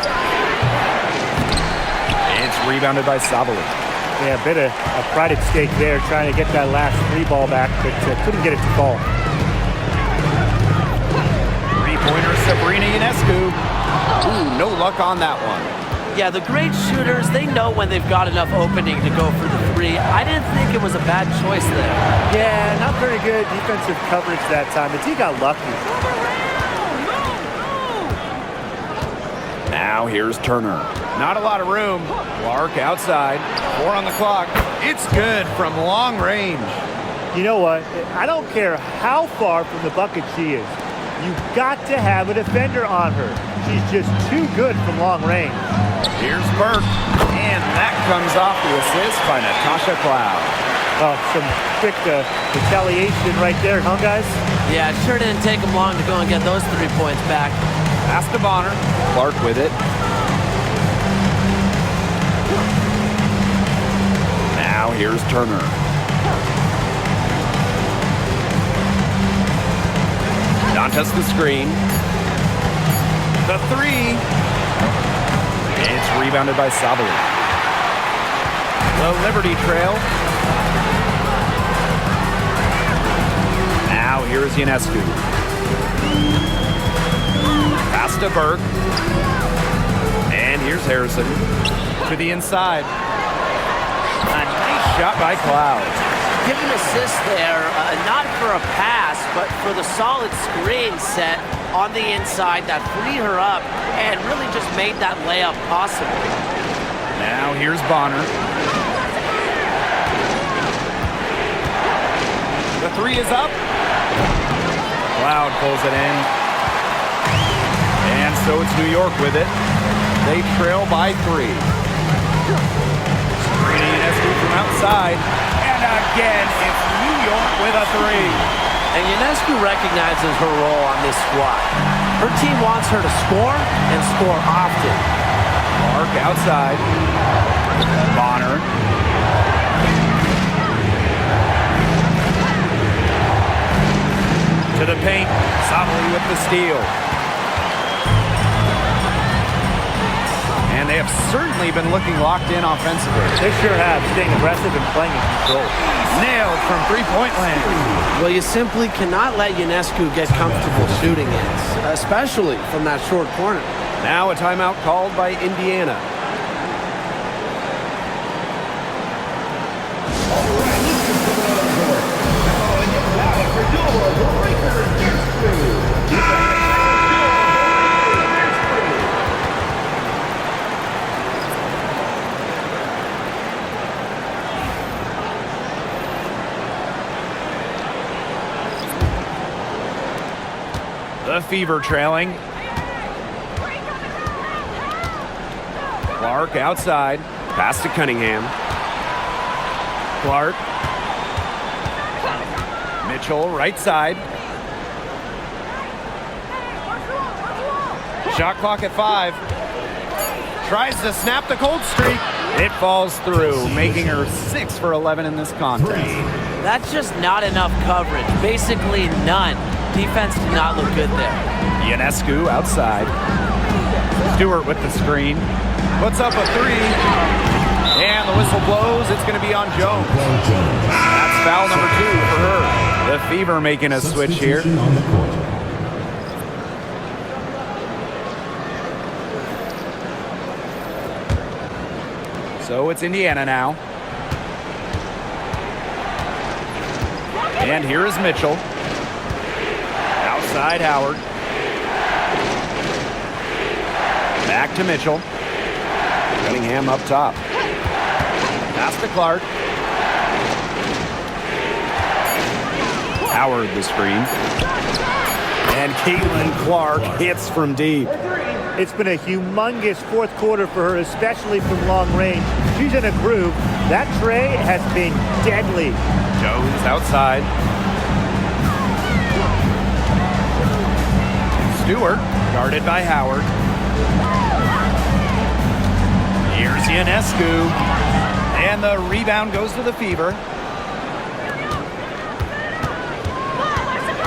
It's rebounded by Sabali. Yeah, a bit of a pride at stake there, trying to get that last three ball back, but couldn't get it to fall. Three-pointer Sabrina Ionescu. Ooh, no luck on that one. Yeah, the great shooters, they know when they've got enough opening to go for the three. I didn't think it was a bad choice there. Yeah, not very good defensive coverage that time. The team got lucky. Now here's Turner. Not a lot of room. Clark outside. 4 on the clock. It's good from long range. You know what? I don't care how far from the bucket she is. You've got to have a defender on her. She's just too good from long range. Here's Burke. And that comes off the assist by Natasha Cloud. Oh, some quick retaliation right there, huh, guys? Yeah, it sure didn't take them long to go and get those 3 points back. Pass to Bonner. Clark with it. Now here's Turner. Dantas the screen. The three. It's rebounded by Sabali. The Liberty Trail. Now here's Ionescu. Pass to Burke. Here's Harrison to the inside. A nice shot by Cloud. Give an assist there, not for a pass, but for the solid screen set on the inside that freed her up and really just made that layup possible. Now here's Bonner. The three is up. Cloud pulls it in. And so it's New York with it. They trail by 3. Sabrina Ionescu from outside. And again, it's New York with a 3. And Ionescu recognizes her role on this squad. Her team wants her to score and score often. Clark outside. Bonner. To the paint. Softly with the steal. And they have certainly been looking locked in offensively. They sure have, staying aggressive and playing in control. Nailed from three-point land. Well, you simply cannot let Ionescu get comfortable shooting it, especially from that short corner. Now a timeout called by Indiana. The Fever trailing. Clark outside. Pass to Cunningham. Clark. Mitchell right side. Shot clock at 5. Tries to snap the cold streak. It falls through, making her 6 for 11 in this contest. That's just not enough coverage. Basically none. Defense did not look good there. Ionescu outside. Stewart with the screen. Puts up a 3. And the whistle blows. It's going to be on Jones. That's foul number 2 for her. The Fever making a switch here. On the court. So it's Indiana now. And here is Mitchell. Outside Howard. Back to Mitchell. Cunningham up top. Pass to Clark. Howard the screen. And Caitlin Clark hits from deep. It's been a humongous fourth quarter for her, especially from long range. She's in a groove. That tray has been deadly. Jones outside. Stewart, guarded by Howard. Here's Ionescu. And the rebound goes to the Fever.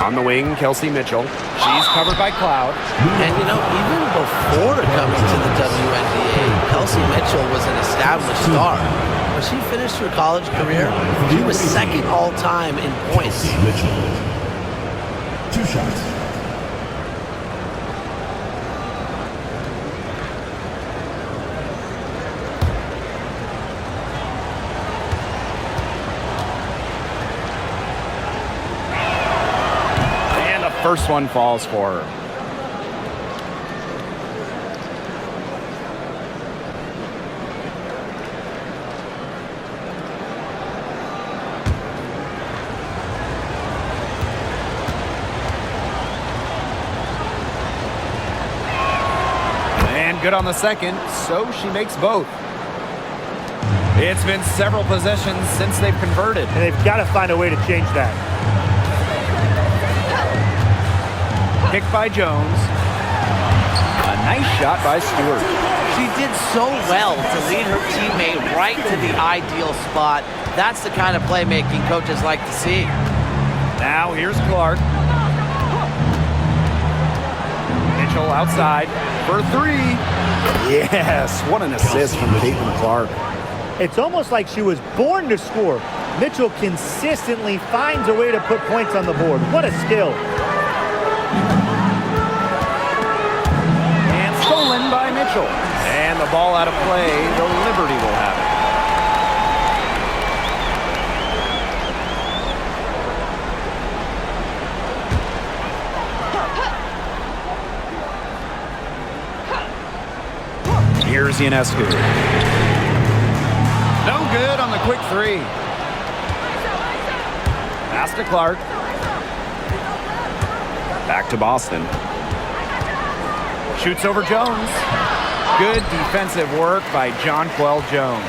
On the wing, Kelsey Mitchell. She's covered by Cloud. And you know, even before coming to the WNBA, Kelsey Mitchell was an established star. When she finished her college career, she was second all-time in points. Mitchell. 2 shots. First one falls for her. And good on the second, so she makes both. It's been several possessions since they've converted. And they've got to find a way to change that. Picked by Jones. A nice shot by Stewart. She did so well to lead her teammate right to the ideal spot. That's the kind of playmaking coaches like to see. Now here's Clark. Mitchell outside for 3. Yes, what an assist from Caitlin Clark. It's almost like she was born to score. Mitchell consistently finds a way to put points on the board. What a skill. And stolen by Mitchell. Mitchell. And the ball out of play. The Liberty will have it. Here's Ionescu. No good on the quick three. Pass to Clark. Back to Boston. Shoots over Jones. Good defensive work by Jonquel Jones.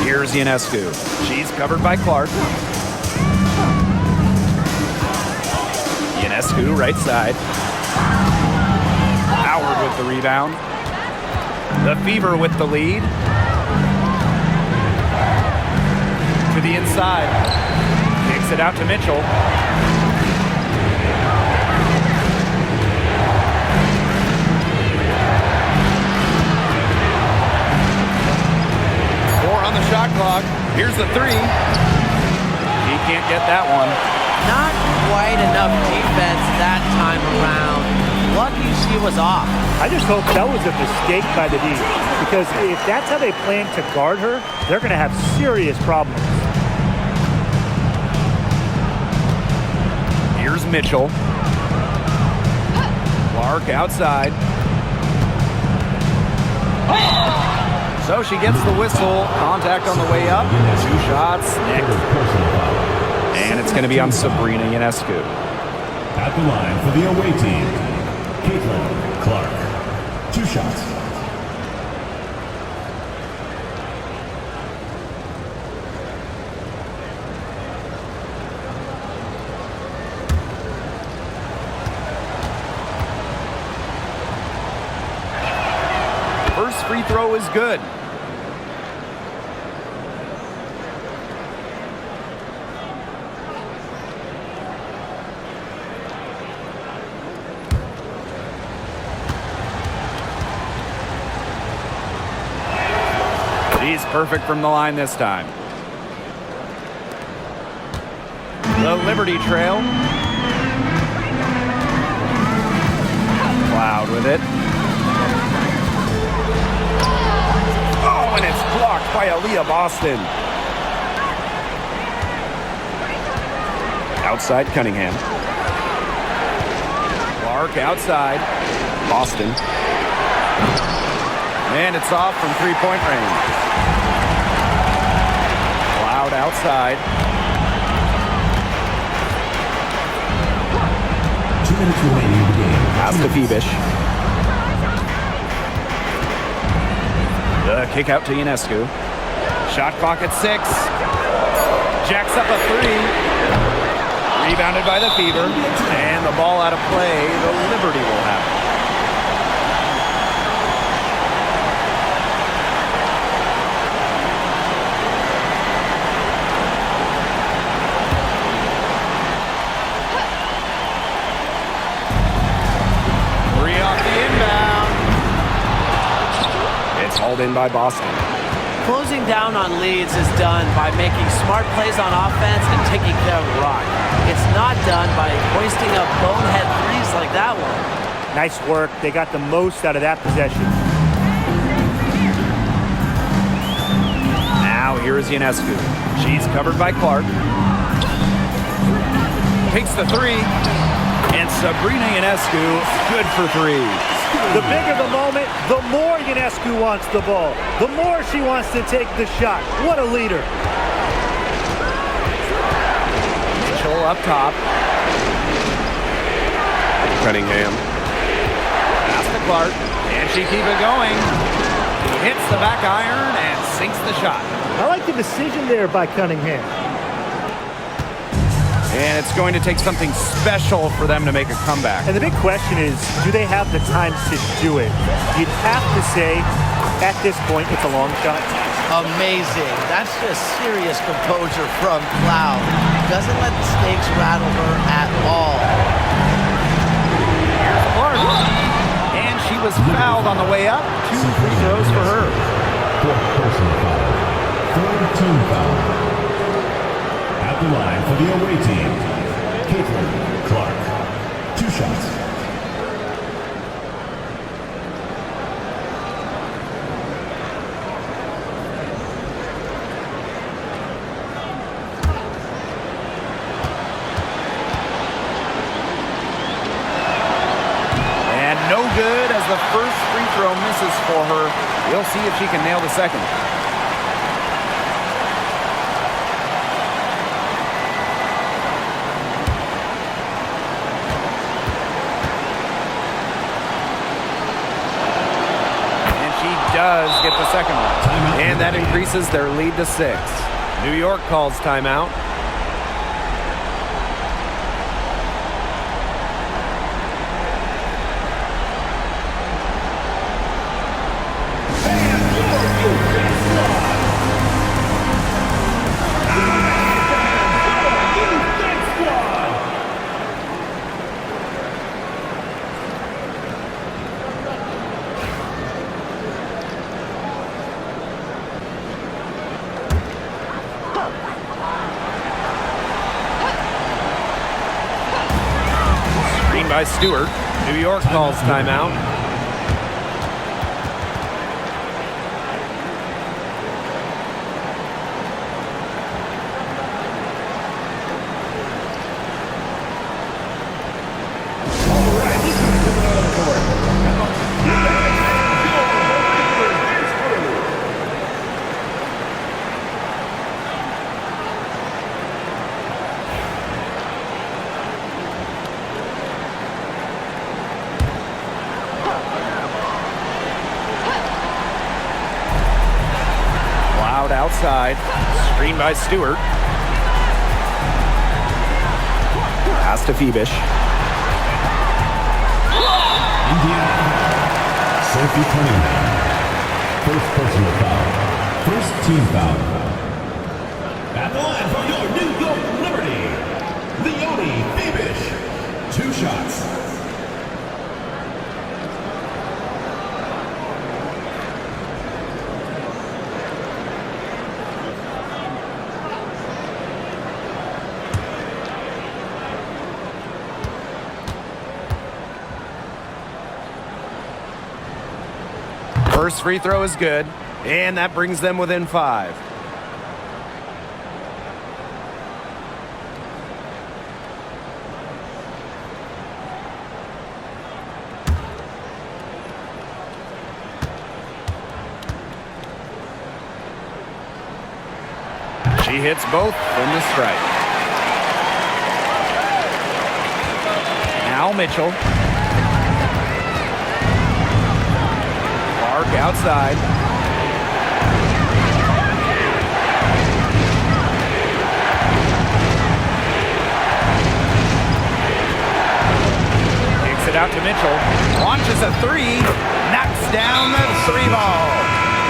Here's Ionescu. She's covered by Clark. Ionescu, right side. Howard with the rebound. The Fever with the lead. To the inside. Kicks it out to Mitchell. On the shot clock. Here's the three. He can't get that one. Not quite enough defense that time around. Lucky she was off. I just hope that was a mistake by the D, because if that's how they plan to guard her, they're going to have serious problems. Here's Mitchell. Clark outside. So she gets the whistle. Contact on the way up. 2 shots. Next. And it's going to be on Sabrina Ionescu. At the line for the away team, Clark. 2 shots. First free throw is good. She's perfect from the line this time. The Liberty trail. Cloud with it. Oh, and it's blocked by Aaliyah Boston. Outside Cunningham. Clark outside. Boston. And it's off from three-point range. Cloud outside. 2 minutes remaining in the game. Pass to Phoebish. The kick out to Ionescu. Shot clock at 6. Jacks up a 3. Rebounded by the Fever. And the ball out of play. The Liberty will have it. Hauled in by Boston. Closing down on leads is done by making smart plays on offense and taking care of the rock. It's not done by hoisting up bonehead threes like that one. Nice work. They got the most out of that possession. Now here is Ionescu. She's covered by Clark. Takes the 3. And Sabrina Ionescu, good for 3. The bigger the moment, the more Ionescu wants the ball. The more she wants to take the shot. What a leader. Mitchell up top. Cunningham. Pass to Clark. And she keep it going. Hits the back iron and sinks the shot. I like the decision there by Cunningham. And it's going to take something special for them to make a comeback. And the big question is, do they have the time to do it? You'd have to say, at this point, it's a long shot. Amazing. That's just serious composure from Cloud. Doesn't let the snakes rattle her at all. Here's Clark. And she was fouled on the way up. 2 free throws for her. 4th personal foul. 3rd team foul. At the line for the away team, Clark. 2 shots. goes for her. We'll see if she can nail the second. And she does get the second one. And that increases their lead to 6. New York calls timeout. By Stewart. New York calls timeout. Outside, screen by Stewart. Pass to Phoebish. Indiana. Sophie Cunningham. First personal foul. First team foul. At the line for your New York Liberty, Leonie Phoebish. 2 shots. First free throw is good, and that brings them within 5. She hits both from the strike. Now Mitchell. Outside. Takes it out to Mitchell. Launches a 3. Knocks down the 3 ball.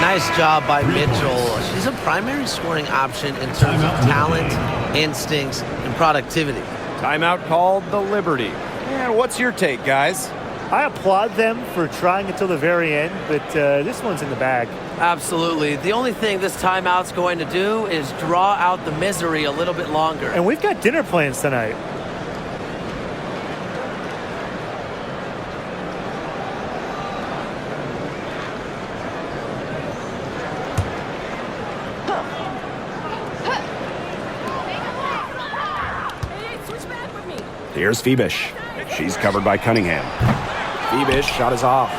Nice job by Mitchell. She's a primary scoring option in terms of talent, instincts, and productivity. Timeout called the Liberty. And what's your take, guys? I applaud them for trying until the very end, but this one's in the bag. Absolutely. The only thing this timeout's going to do is draw out the misery a little bit longer. And we've got dinner plans tonight. Here's Phoebish. She's covered by Cunningham. Phoebish shot is off.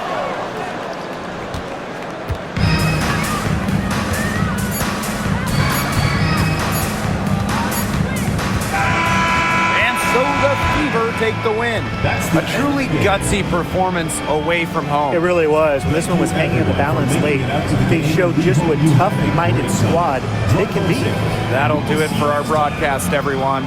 And so the Fever take the win. A truly gutsy performance away from home. It really was. When this one was hanging in the balance late, they showed just what tough-minded squad they can be. That'll do it for our broadcast, everyone.